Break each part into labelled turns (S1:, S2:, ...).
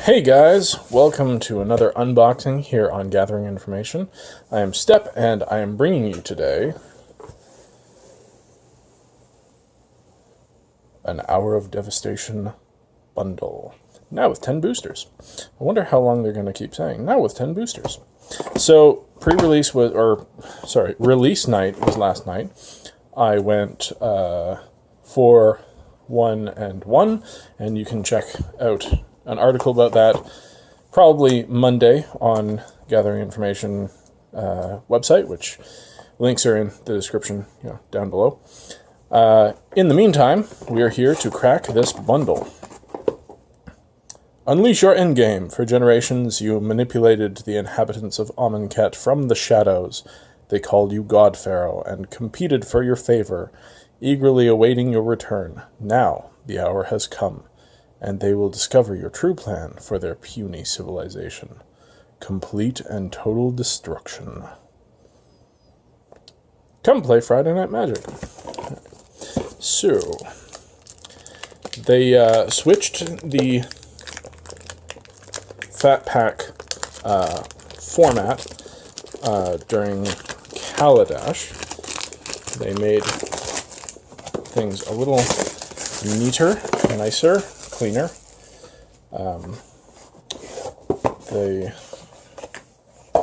S1: Hey guys, welcome to another unboxing here on Gathering Information. I am Step, and I am bringing you today an Hour of Devastation bundle. Now with 10 boosters. I wonder how long they're going to keep saying, now with 10 boosters. So, release night was last night. I went for 1 and 1, and you can check out an article about that probably Monday on Gathering Information website, which links are in the description down below. In the meantime, we are here to crack this bundle. Unleash your endgame. For generations, you manipulated the inhabitants of Amonkhet from the shadows. They called you God Pharaoh and competed for your favor, eagerly awaiting your return. Now, the hour has come, and they will discover your true plan for their puny civilization. Complete and total destruction. Come play Friday Night Magic. So, they switched the Fat Pack format during Kaladesh. They made things a little neater, nicer, cleaner. They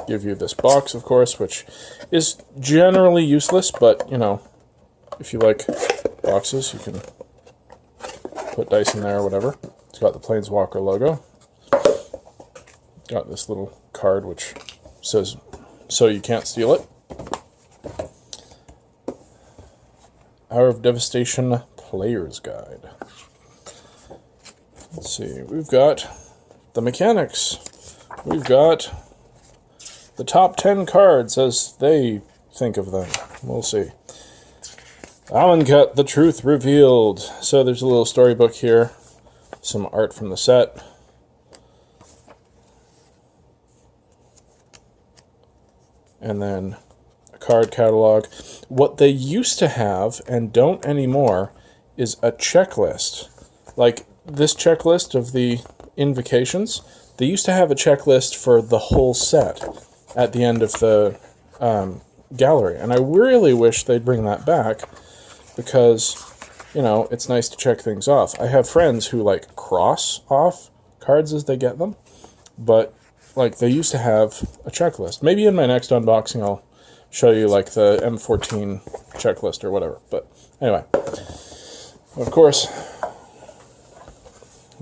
S1: give you this box, of course, which is generally useless, but, if you like boxes, you can put dice in there or whatever. It's got the Planeswalker logo. Got this little card which says, so you can't steal it. Hour of Devastation Player's Guide. Let's see, we've got the mechanics. We've got the top 10 cards as they think of them. We'll see. Amonkhet, the truth revealed. So there's a little storybook here. Some art from the set. And then a card catalog. What they used to have, and don't anymore, is a checklist. Like this checklist of the invocations, they used to have a checklist for the whole set at the end of the gallery. And I really wish they'd bring that back because, it's nice to check things off. I have friends who, cross off cards as they get them, but they used to have a checklist. Maybe in my next unboxing I'll show you, the M14 checklist or whatever. But anyway, of course,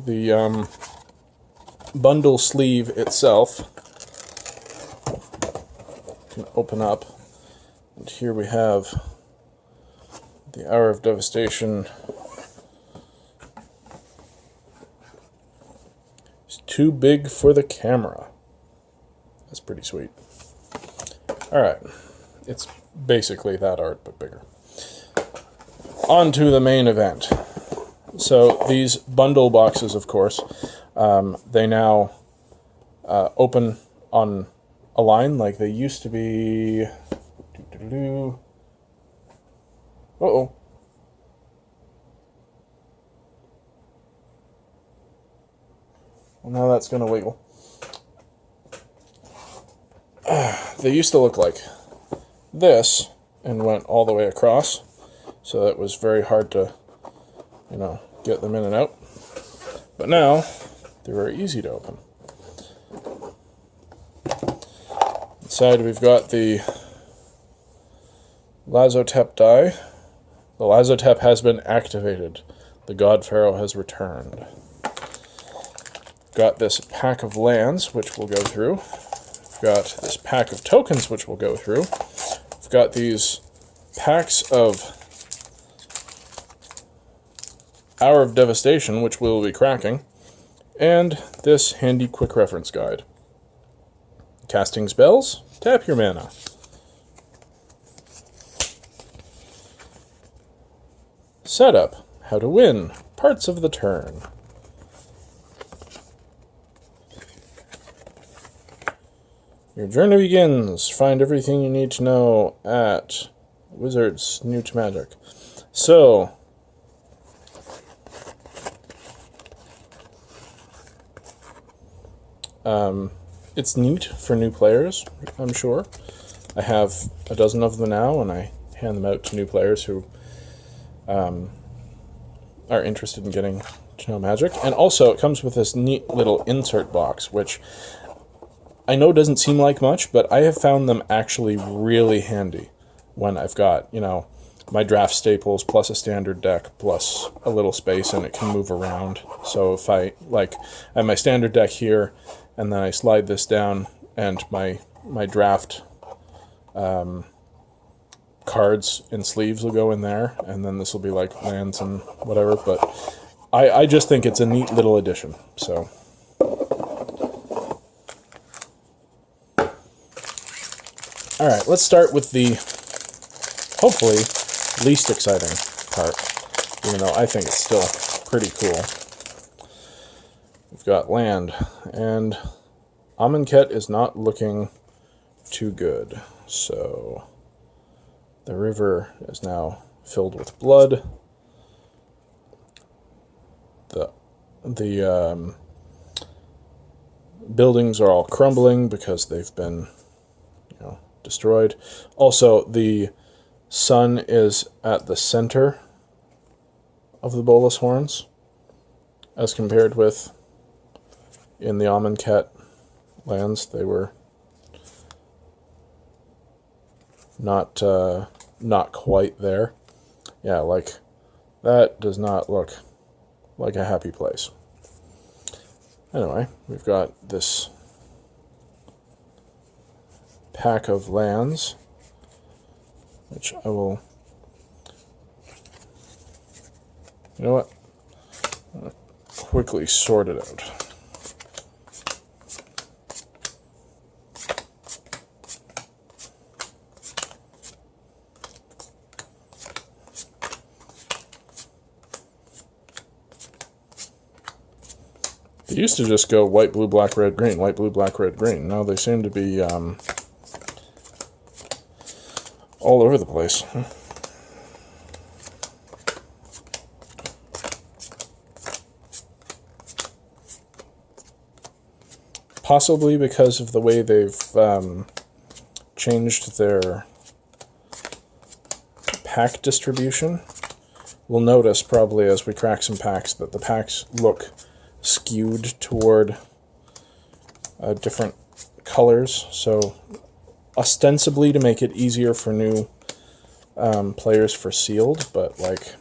S1: the bundle sleeve itself can open up. And here we have the Hour of Devastation. It's too big for the camera. That's pretty sweet. Alright, it's basically that art, but bigger. On to the main event. So these bundle boxes, of course, they now open on a line like they used to be. Uh-oh. Well, now that's going to wiggle. They used to look like this and went all the way across, so it was very hard to, get them in and out. But now, they're very easy to open. Inside we've got the Lazotep die. The Lazotep has been activated. The God Pharaoh has returned. Got this pack of lands, which we'll go through. We've got this pack of tokens, which we'll go through. We've got these packs of Hour of Devastation, which we'll be cracking. And this handy quick reference guide. Casting spells, tap your mana. Setup, how to win, parts of the turn. Your journey begins. Find everything you need to know at Wizards New to Magic. So, it's neat for new players, I'm sure. I have a dozen of them now, and I hand them out to new players who are interested in getting to know Magic. And also, it comes with this neat little insert box, which I know doesn't seem like much, but I have found them actually really handy when I've got, you know, my draft staples plus a standard deck plus a little space, and it can move around. So if I have my standard deck here, and then I slide this down, and my draft cards and sleeves will go in there, and then this will be like lands and whatever. But I just think it's a neat little addition. So all right, let's start with the hopefully least exciting part, even though I think it's still pretty cool. We've got land, and Amonkhet is not looking too good. So the river is now filled with blood. The buildings are all crumbling because they've been, you know, destroyed. Also, the sun is at the center of the Bolas Horns, as compared with in the Amonkhet lands. They were not quite there. Yeah, like, that does not look like a happy place. Anyway, we've got this pack of lands, which I will, you know what, I'll quickly sort it out. They used to just go white, blue, black, red, green, white, blue, black, red, green. Now they seem to be all over the place. Possibly because of the way they've changed their pack distribution. We'll notice probably as we crack some packs that the packs look skewed toward different colors, so ostensibly to make it easier for new players for sealed, but like,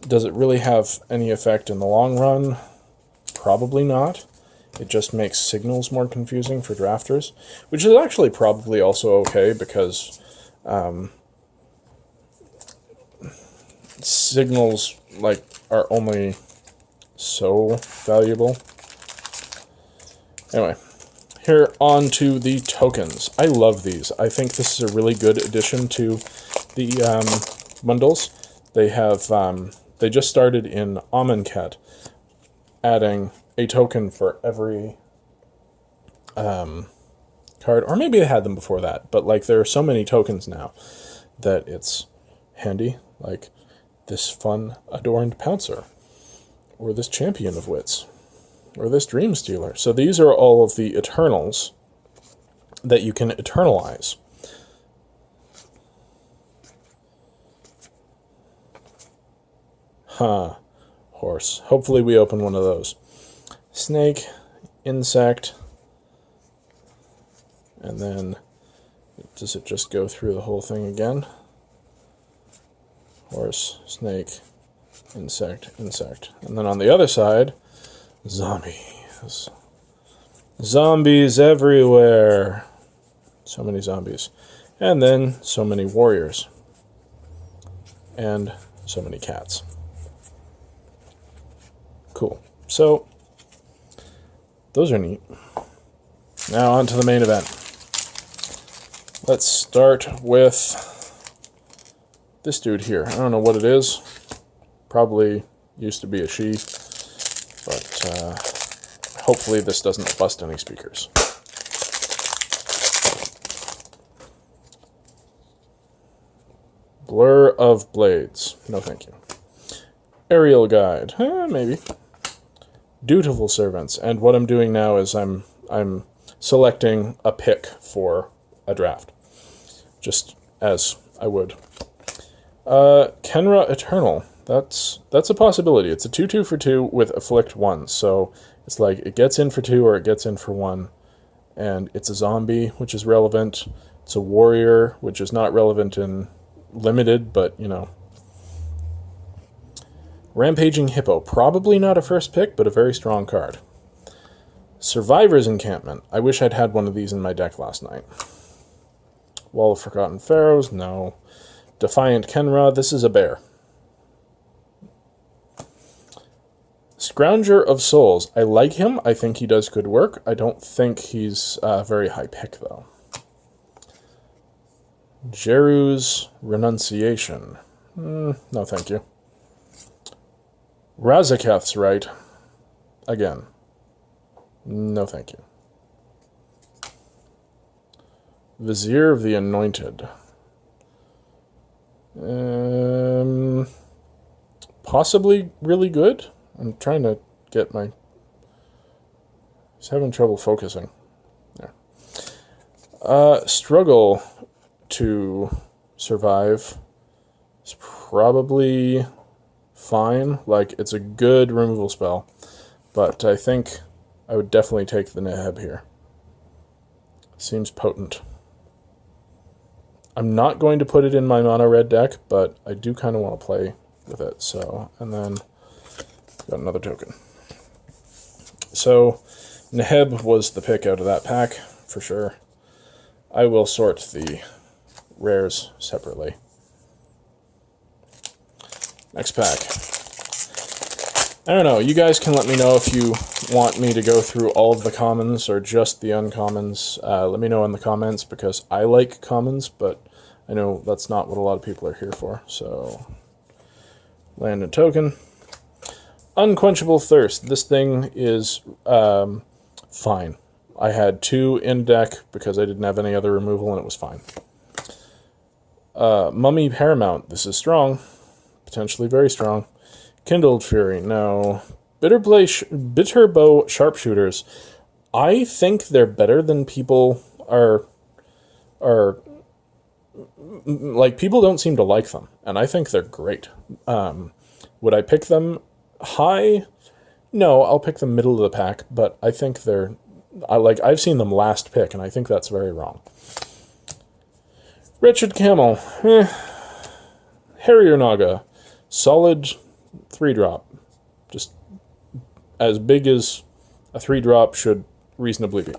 S1: does it really have any effect in the long run? Probably not. It just makes signals more confusing for drafters, which is actually probably also okay, because signals like are only so valuable. Anyway, here on to the tokens. I love these. I think this is a really good addition to the bundles. They have they just started in Amonkhet, adding a token for every card, or maybe they had them before that, but like, there are so many tokens now that it's handy, like this fun adorned pouncer, or this champion of wits, or this dream stealer. So these are all of the Eternals that you can eternalize. Huh. Horse. Hopefully we open one of those. Snake, insect, and then does it just go through the whole thing again? Horse, snake, insect, insect. And then on the other side, zombies. Zombies everywhere. So many zombies. And then so many warriors. And so many cats. Cool. So, those are neat. Now on to the main event. Let's start with this dude here. I don't know what it is. Probably used to be a she, but hopefully this doesn't bust any speakers. Blur of Blades. No thank you. Aerial Guide. Maybe. Dutiful servants. And what I'm doing now is I'm selecting a pick for a draft, just as I would. Kenra Eternal. That's a possibility. It's a 2/2 for 2 with Afflict 1. So it's like it gets in for 2 or it gets in for 1. And it's a zombie, which is relevant. It's a warrior, which is not relevant in limited, but, you know. Rampaging Hippo. Probably not a first pick, but a very strong card. Survivor's Encampment. I wish I'd had one of these in my deck last night. Wall of Forgotten Pharaohs. No. Defiant Kenra. This is a bear. Scrounger of Souls. I like him. I think he does good work. I don't think he's a very high pick, though. Jeru's Renunciation. No, thank you. Razaketh's Right. Again. No, thank you. Vizier of the Anointed. Possibly really good. I'm trying to get my... He's having trouble focusing. There. Struggle to Survive is probably fine. Like, it's a good removal spell. But I think I would definitely take the Neheb here. Seems potent. I'm not going to put it in my mono red deck, but I do kind of want to play with it. So, and then got another token. So, Neheb was the pick out of that pack, for sure. I will sort the rares separately. Next pack. I don't know, you guys can let me know if you want me to go through all of the commons or just the uncommons. Let me know in the comments, because I like commons, but I know that's not what a lot of people are here for. So, land and token. Unquenchable Thirst. This thing is fine. I had 2 in deck because I didn't have any other removal, and it was fine. Mummy Paramount. This is strong. Potentially very strong. Kindled Fury. No. Bitterbow Sharpshooters. I think they're better than people are... Like, people don't seem to like them, and I think they're great. Would I pick them high? No, I'll pick them middle of the pack, but I think they're... I've seen them last pick, and I think that's very wrong. Wretched Camel. Harrier Naga. Solid 3-drop. Just as big as a 3-drop should reasonably be.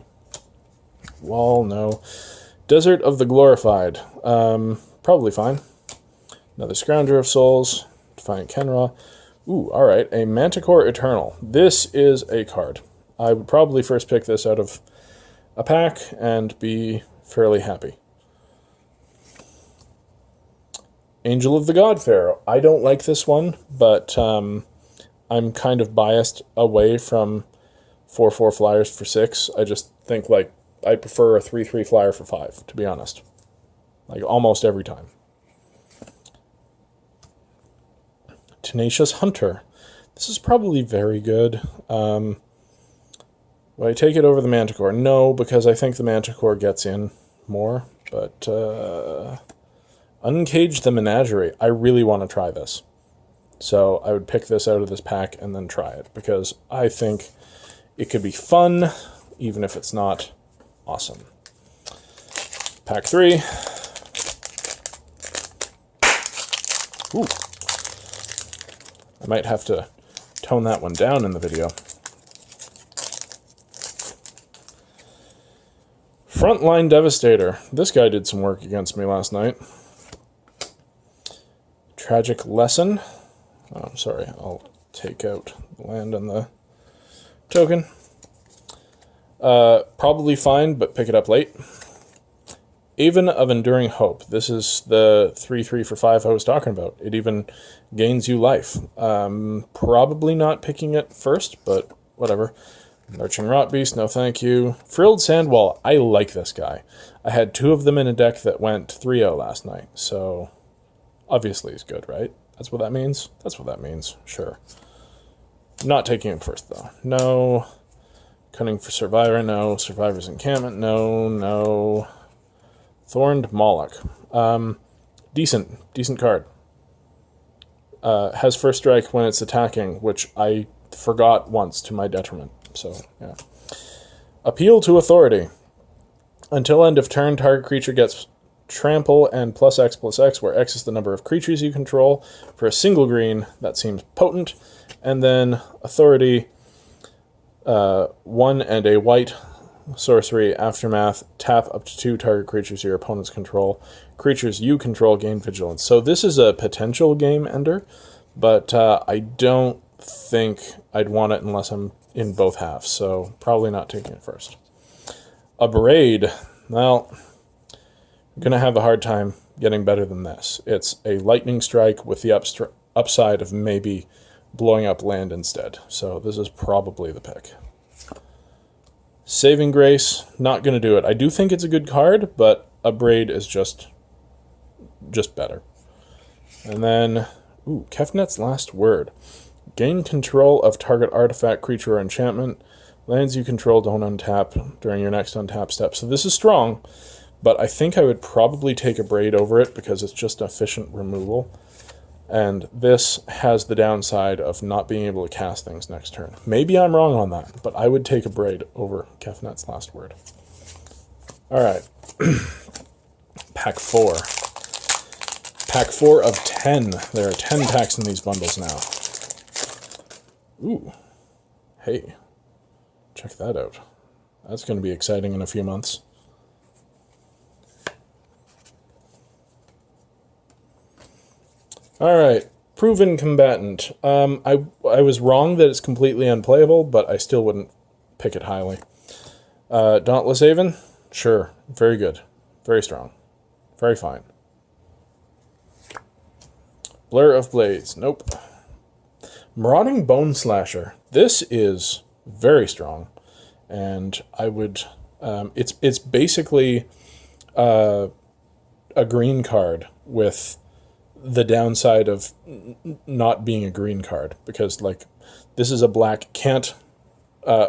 S1: Wall, no. Desert of the Glorified. Probably fine. Another Scrounger of Souls. Defiant Kenra. Ooh, alright. A Manticore Eternal. This is a card. I would probably first pick this out of a pack and be fairly happy. Angel of the God Pharaoh. I don't like this one, but I'm kind of biased away from 4/4 flyers for 6. I just think, like, I prefer a 3/3 flyer for 5, to be honest. Like, almost every time. Tenacious Hunter. This is probably very good. Will I take it over the Manticore? No, because I think the Manticore gets in more. But, Uncage the Menagerie. I really want to try this. So I would pick this out of this pack and then try it, because I think it could be fun, even if it's not awesome. Pack 3. Ooh. I might have to tone that one down in the video. Frontline Devastator. This guy did some work against me last night. Tragic Lesson. Oh, sorry, I'll take out the land and the token. Probably fine, but pick it up late. Haven of Enduring Hope. This is the 3/3 for 5 I was talking about. It even gains you life. Probably not picking it first, but whatever. Lurching Rotbeast, no thank you. Frilled Sandwall, I like this guy. I had 2 of them in a deck that went 3-0 last night, so obviously he's good, right? That's what that means? That's what that means, sure. Not taking him first, though. No. Cunning for Survivor, no. Survivor's Encampment, no. No. Thorned Moloch. Decent card. Has first strike when it's attacking, which I forgot once to my detriment. So, yeah. Appeal to Authority. Until end of turn, target creature gets trample and +X/+X, where X is the number of creatures you control. For a single green, that seems potent. And then Authority, 1 and a white sorcery, Aftermath, tap up to 2 target creatures your opponents control. Creatures you control gain vigilance. So this is a potential game ender, but I don't think I'd want it unless I'm in both halves, so probably not taking it first. Abrade. Well, I'm going to have a hard time getting better than this. It's a lightning strike with the upside of maybe blowing up land instead, so this is probably the pick. Saving Grace, not going to do it. I do think it's a good card, but Abrade is just better. And then, Kefnet's Last Word. Gain control of target artifact, creature, or enchantment. Lands you control don't untap during your next untap step. So this is strong, but I think I would probably take Abrade over it because it's just efficient removal. And this has the downside of not being able to cast things next turn. Maybe I'm wrong on that, but I would take Abrade over Kefnet's Last Word. Alright. Pack 4. Pack 4 of 10. There are 10 packs in these bundles now. Ooh. Hey. Check that out. That's going to be exciting in a few months. Alright. Proven Combatant. I was wrong that it's completely unplayable, but I still wouldn't pick it highly. Dauntless Haven? Sure. Very good. Very strong. Very fine. Blur of Blades. Nope. Marauding Bone Slasher. This is very strong, and I would... it's basically a green card with the downside of not being a green card, because, like, this is a black... Can't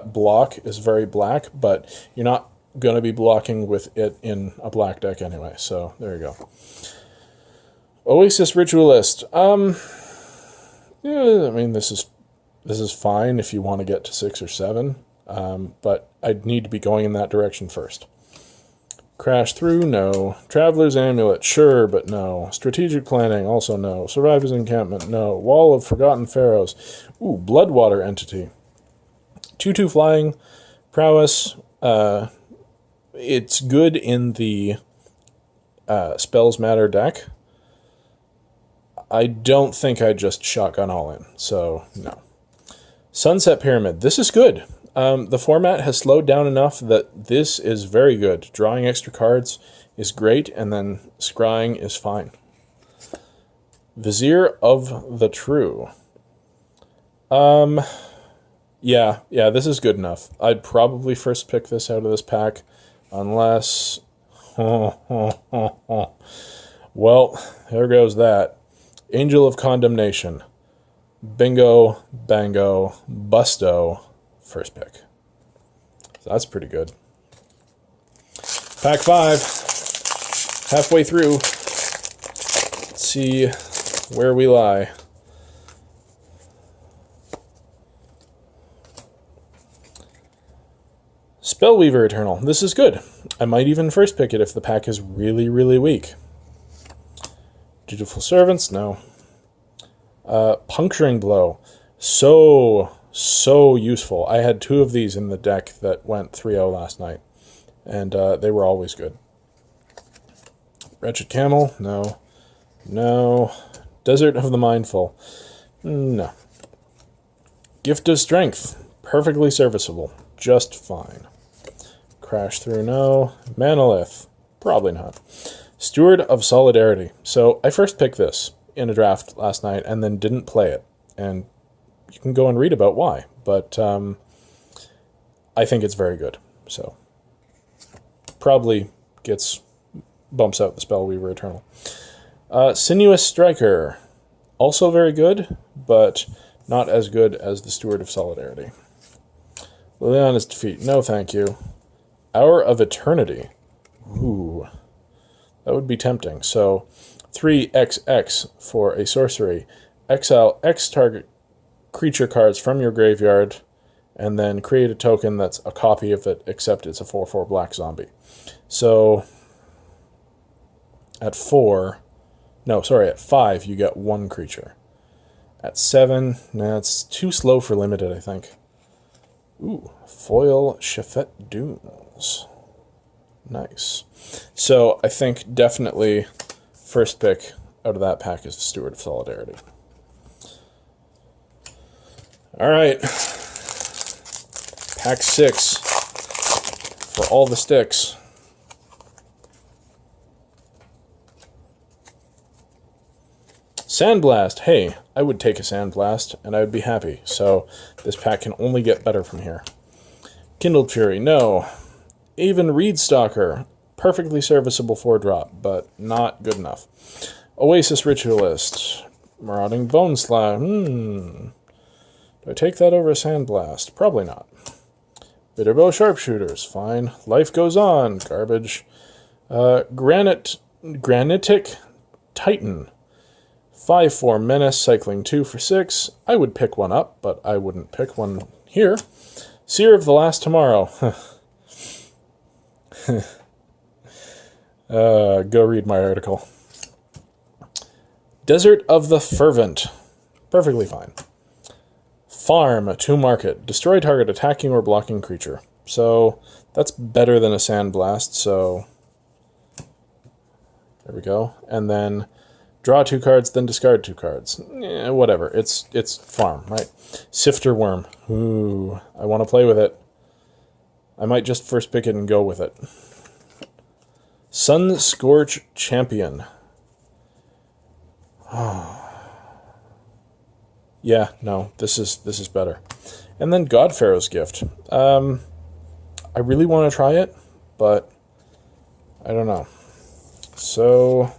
S1: block is very black, but you're not going to be blocking with it in a black deck anyway, so there you go. Oasis Ritualist. Yeah, I mean, this is fine if you want to get to 6 or 7, but I'd need to be going in that direction first. Crash Through, no. Traveler's Amulet, sure, but no. Strategic Planning, also no. Survivor's Encampment, no. Wall of Forgotten Pharaohs. Ooh, Bloodwater Entity. 2/2 flying, prowess. It's good in the Spells Matter deck. I don't think I'd just shotgun all in, so no. Sunset Pyramid. This is good. The format has slowed down enough that this is very good. Drawing extra cards is great, and then scrying is fine. Vizier of the True. Yeah, this is good enough. I'd probably first pick this out of this pack, unless... Well, there goes that. Angel of Condemnation. Bingo, bango, busto, first pick. So that's pretty good. Pack 5. Halfway through. Let's see where we lie. Spellweaver Eternal. This is good. I might even first pick it if the pack is really, really weak. Dutiful Servants, no. Puncturing Blow. So useful. I had 2 of these in the deck that went 3-0 last night, and they were always good. Wretched Camel, no. No. Desert of the Mindful, no. Gift of Strength, perfectly serviceable, just fine. Crash Through, no. Manolith, probably not. Steward of Solidarity. So I first picked this in a draft last night and then didn't play it. And you can go and read about why. But I think it's very good. So probably bumps out the Spellweaver Eternal. Sinuous Striker. Also very good, but Not as good as the Steward of Solidarity. Liliana's Defeat. No, thank you. Hour of Eternity. Ooh. That would be tempting. So, 3XX for a sorcery. Exile X target creature cards from your graveyard, and then create a token that's a copy of it, except it's a 4/4 black zombie. So, at 5, you get 1 creature. At 7, it's too slow for limited, I think. Ooh, Foil Shafet Dunes. Nice. So, I think definitely first pick out of that pack is the Steward of Solidarity. Alright. Pack 6 for all the sticks. Sandblast. Hey, I would take a Sandblast, and I would be happy. So, this pack can only get better from here. Kindled Fury. No. Even Reedstalker. Perfectly serviceable 4-drop, but not good enough. Oasis Ritualist. Marauding Boneslayer. Do I take that over a Sandblast? Probably not. Bitterbow Sharpshooters. Fine. Life Goes On. Garbage. Granitic Titan. 5/4 Menace, cycling 2 for 6. I would pick one up, but I wouldn't pick one here. Seer of the Last Tomorrow. Go read my article. Desert of the Fervent. Perfectly fine. Farm to Market. Destroy target attacking or blocking creature. So, that's better than a Sandblast, so... There we go. And then... Draw 2 cards, then discard 2 cards. Whatever. It's farm, right? Sifter Worm. Ooh, I want to play with it. I might just first pick it and go with it. Sun Scorch Champion. Yeah, no, this is better. And then Godpharaoh's Gift. I really want to try it, but I don't know. So...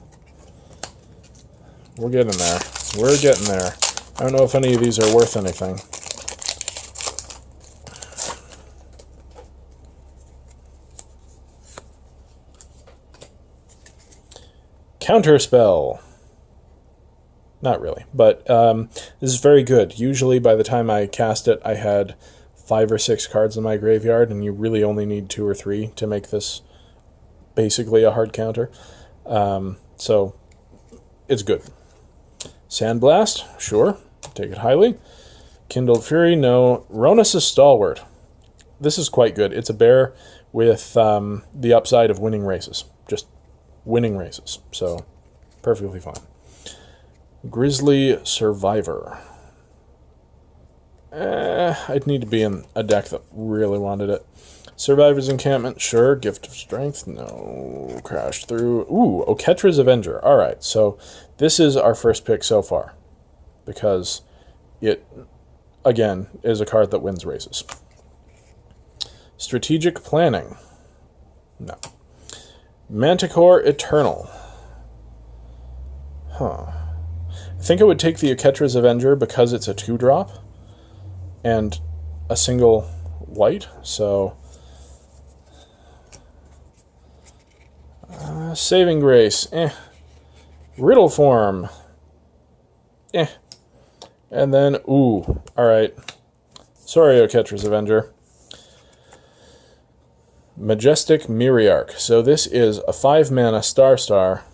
S1: We're getting there. We're getting there. I don't know if any of these are worth anything. Counterspell. Not really, but this is very good. Usually by the time I cast it, I had 5 or 6 cards in my graveyard, and you really only need 2 or 3 to make this basically a hard counter. So, it's good. Sandblast, sure. Take it highly. Kindled Fury, no. Ronus' Stalwart. This is quite good. It's a bear with the upside of winning races. Just winning races. So, perfectly fine. Grizzly Survivor. I'd need to be in a deck that really wanted it. Survivor's Encampment, sure. Gift of Strength, no. Crash Through. Ooh, Oketra's Avenger. Alright, so this is our first pick so far. Because it, again, is a card that wins races. Strategic Planning. No. Manticore Eternal. Huh. I think I would take the Oketra's Avenger because it's a 2-drop. And a single white, so... Saving Grace, Riddle Form, And then, ooh, alright. Sorry, Oketra's Avenger. Majestic Myriarch. So this is a 5-mana star.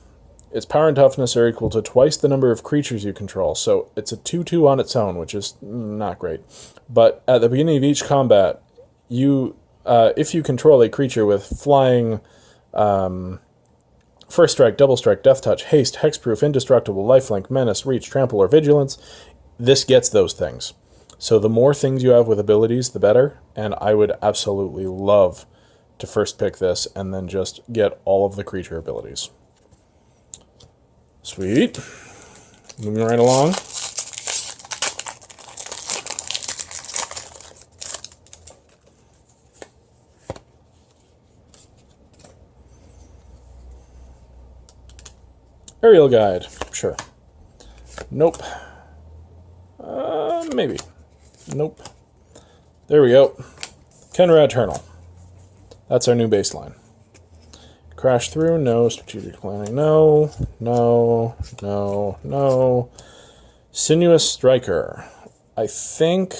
S1: Its power and toughness are equal to twice the number of creatures you control. So it's a 2/2 on its own, which is not great. But at the beginning of each combat, you, if you control a creature with flying... First Strike, Double Strike, Death Touch, Haste, Hexproof, Indestructible, Lifelink, Menace, Reach, Trample, or Vigilance, this gets those things. So the more things you have with abilities, the better, and I would absolutely love to first pick this and then just get all of the creature abilities. Sweet. Moving right along. Aerial Guide. Sure. Nope. Maybe. Nope. There we go. Kenra Eternal. That's our new baseline. Crash through, no. Strategic planning, no. No, no, no. Sinuous Striker. I think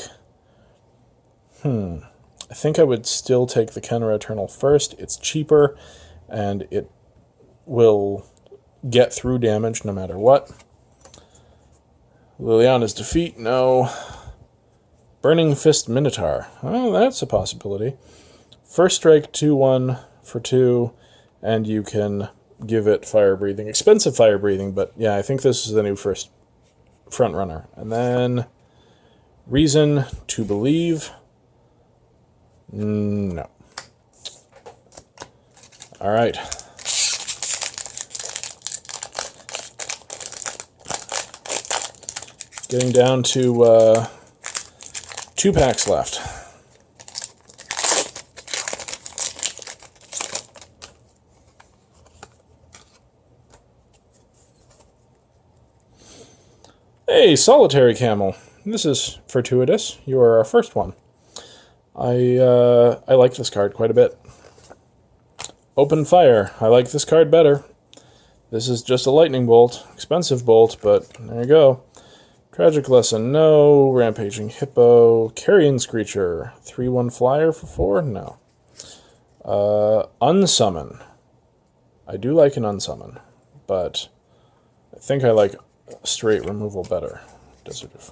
S1: I would still take the Kenra Eternal first. It's cheaper, and it will get through damage no matter what. Liliana's Defeat, no. Burning Fist Minotaur. Oh, that's a possibility. First strike, 2/1 for 2, and you can give it fire breathing. Expensive fire breathing, but yeah, I think this is the new first front runner. And then Reason to Believe. No. All right. Getting down to 2 packs left. Hey, Solitary Camel. This is fortuitous. You are our first one. I like this card quite a bit. Open Fire. I like this card better. This is just a lightning bolt. Expensive bolt, but there you go. Tragic Lesson, no. Rampaging Hippo. Carrion Screecher. 3/1 flyer for 4? No. Unsummon. I do like an unsummon, but I think I like straight removal better. Desert of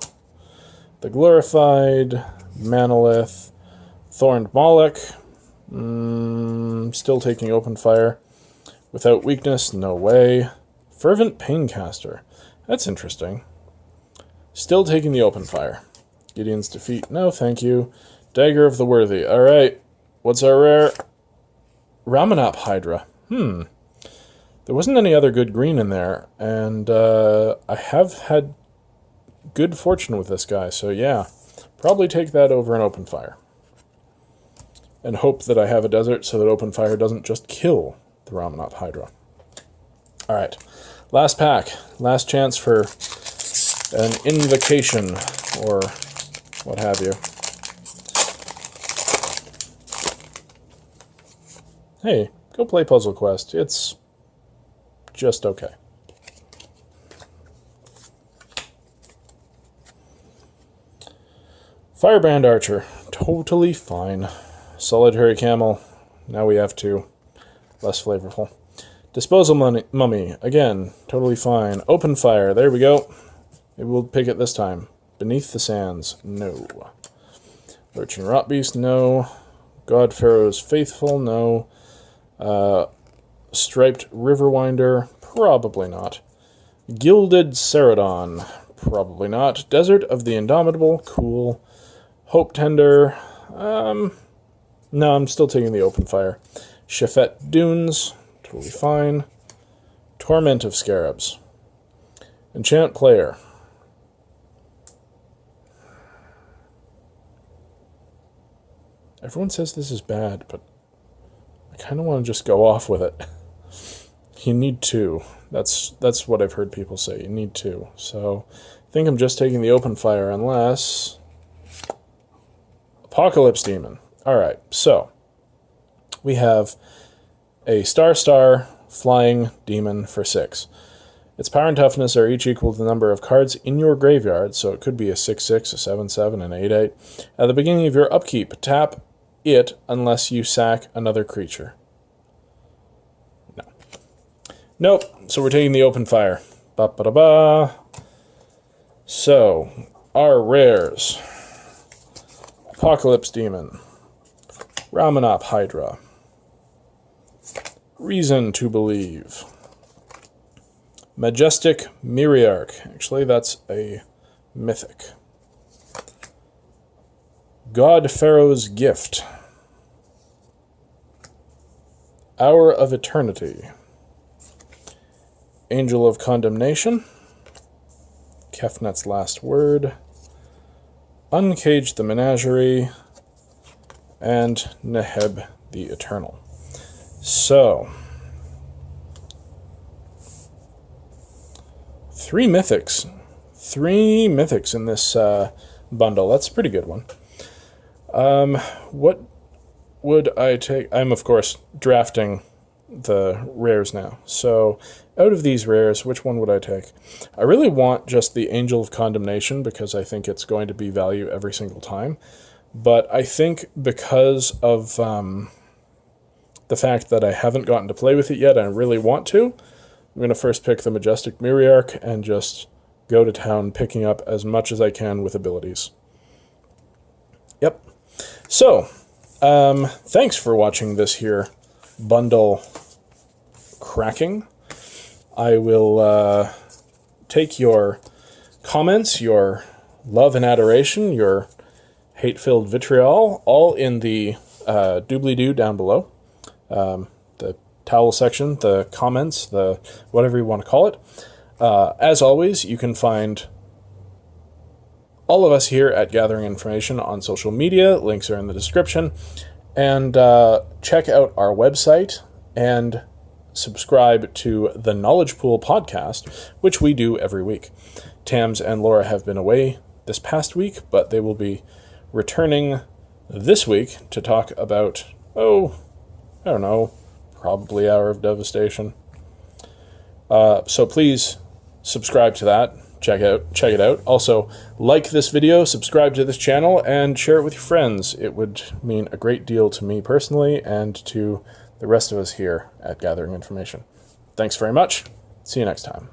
S1: the Glorified. Manolith. Thorned Moloch. Still taking Open Fire. Without Weakness, no way. Fervent Paincaster. That's interesting. Still taking the Open Fire. Gideon's Defeat, no thank you. Dagger of the Worthy, alright. What's our rare? Ramanop Hydra. There wasn't any other good green in there, and I have had good fortune with this guy, so yeah. Probably take that over an Open Fire. And hope that I have a desert so that Open Fire doesn't just kill the Ramanop Hydra. Alright, last pack. Last chance for an invocation, or what have you. Hey, go play Puzzle Quest. It's just okay. Firebrand Archer, totally fine. Solitary Camel, now we have 2. Less flavorful. Disposal Mummy, again, totally fine. Open Fire, there we go. Maybe we'll pick it this time. Beneath the Sands, no. Lurching Rotbeast, no. God Pharaoh's Faithful, no. Striped Riverwinder, probably not. Gilded Ceradon, probably not. Desert of the Indomitable, cool. Hope Tender, no, I'm still taking the Open Fire. Chafet Dunes, totally fine. Torment of Scarabs. Enchant Player. Everyone says this is bad, but I kind of want to just go off with it. You need 2. That's what I've heard people say. You need 2. So I think I'm just taking the Open Fire unless... Apocalypse Demon. Alright, so we have a star flying demon for 6. Its power and toughness are each equal to the number of cards in your graveyard, so it could be a 6/6, a 7/7, an 8/8. At the beginning of your upkeep, tap it unless you sack another creature. No. Nope, so we're taking the Open Fire. Ba-ba-da-ba. So, our rares. Apocalypse Demon. Ramanop Hydra. Reason to Believe. Majestic Myriarch. Actually, that's a mythic. God Pharaoh's Gift. Hour of Eternity. Angel of Condemnation. Kefnet's Last Word. Uncage the Menagerie. And Neheb the Eternal. So, 3 mythics. 3 mythics in this bundle. That's a pretty good one. What would I take? I'm, of course, drafting the rares now. So out of these rares, which one would I take? I really want just the Angel of Condemnation because I think it's going to be value every single time. But I think because of the fact that I haven't gotten to play with it yet and I really want to, I'm going to first pick the Majestic Myriarch and just go to town picking up as much as I can with abilities. Yep. So, thanks for watching this here bundle cracking. I will take your comments, your love and adoration, your hate-filled vitriol, all in the doobly-doo down below. The towel section, the comments, the whatever you want to call it. As always, you can find all of us here at Gathering Information on social media. Links are in the description. And check out our website and subscribe to the Knowledge Pool podcast, which we do every week. Tams and Laura have been away this past week, but they will be returning this week to talk about, I don't know, probably Hour of Devastation. So please subscribe to that. Check it out. Also, like this video, subscribe to this channel, and share it with your friends. It would mean a great deal to me personally and to the rest of us here at Gathering Information. Thanks very much. See you next time.